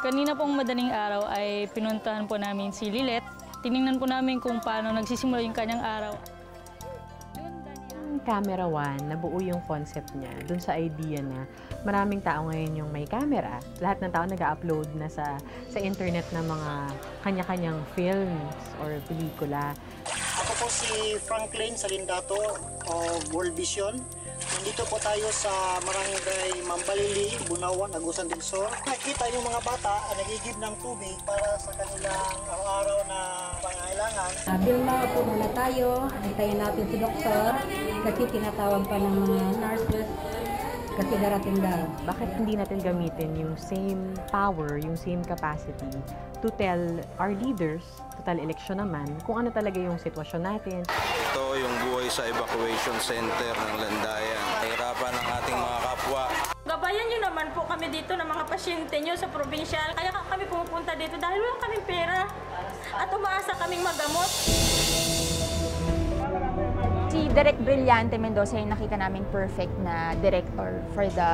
Kanina pong madaling araw ay pinuntahan po namin si Lilet. Tiningnan po namin kung paano nagsisimula yung kanyang araw. Camera One, nabuo yung concept niya dun sa idea na maraming tao ngayon yung may camera. Lahat ng tao nag-upload na sa internet ng mga kanya-kanyang films or pelikula. Ako po si Franklin Salindato of World Vision. Nandito po tayo sa Barangay Mambalili, Bunawan, Agusan del Sur. Nakita yung mga bata nagigib ng tubig para sa kanilang araw-araw na pangailangan. Bilma po muna tayo, antayin natin si doktor kasi tinatawag pa ng mga nurses kasi darating daw. Bakit hindi natin gamitin yung same power, yung same capacity to tell our leaders, total election naman, kung ano talaga yung sitwasyon natin. Ito yung buhay sa evacuation center ng Landayan. Hirapan ng ating mga kapwa. Gabayan nyo naman po kami dito ng mga pasyente nyo sa probinsyal. Kaya kami pumupunta dito dahil wala kaming pera at umaasa kaming magamot. Si Direk Brillante Mendoza yung nakita namin perfect na director for the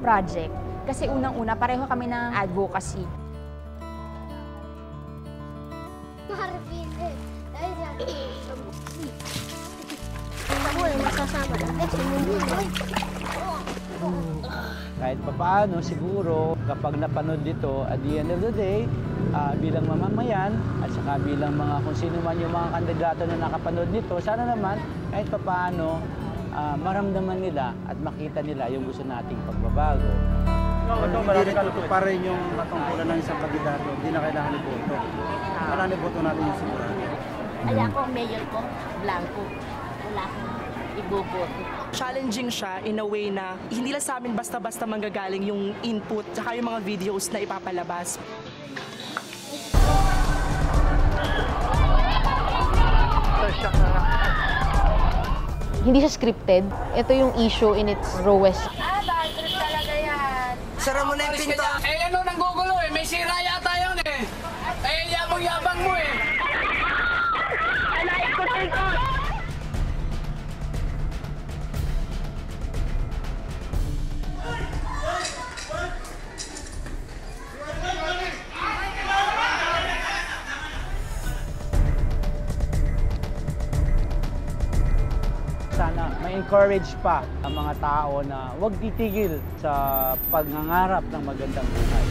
project. Kasi unang-una, pareho kami ng advocacy. Kahit papaano, siguro, kapag napanood dito, at the end of the day, bilang mamamayan, at saka bilang mga kung sino man yung mga kandidato na nakapanood nito, sana naman, kahit papaano, maramdaman nila at makita nila yung gusto nating pagbabago. Hindi ito pa rin yung matungkulan ng isang kandidato, hindi na kailangan iboto. Kailangan iboto natin yung sigurado. Ay ako, mayor ko, blanco. Wala akong iboboto. Challenging siya in a way na hindi lang sa amin basta-basta manggagaling yung input tsaka yung mga videos na ipapalabas. Hindi siya scripted. Ito yung issue in its rawest. Bad trip talaga yan. Sara mo na yung pinto! Eh ano nanggugulo eh, may sira yata yun eh. Eh yabang-yabang mo eh. Ikot-ikot! Sana ma-encourage pa ang mga tao na huwag titigil sa pagngangarap ng magandang buhay.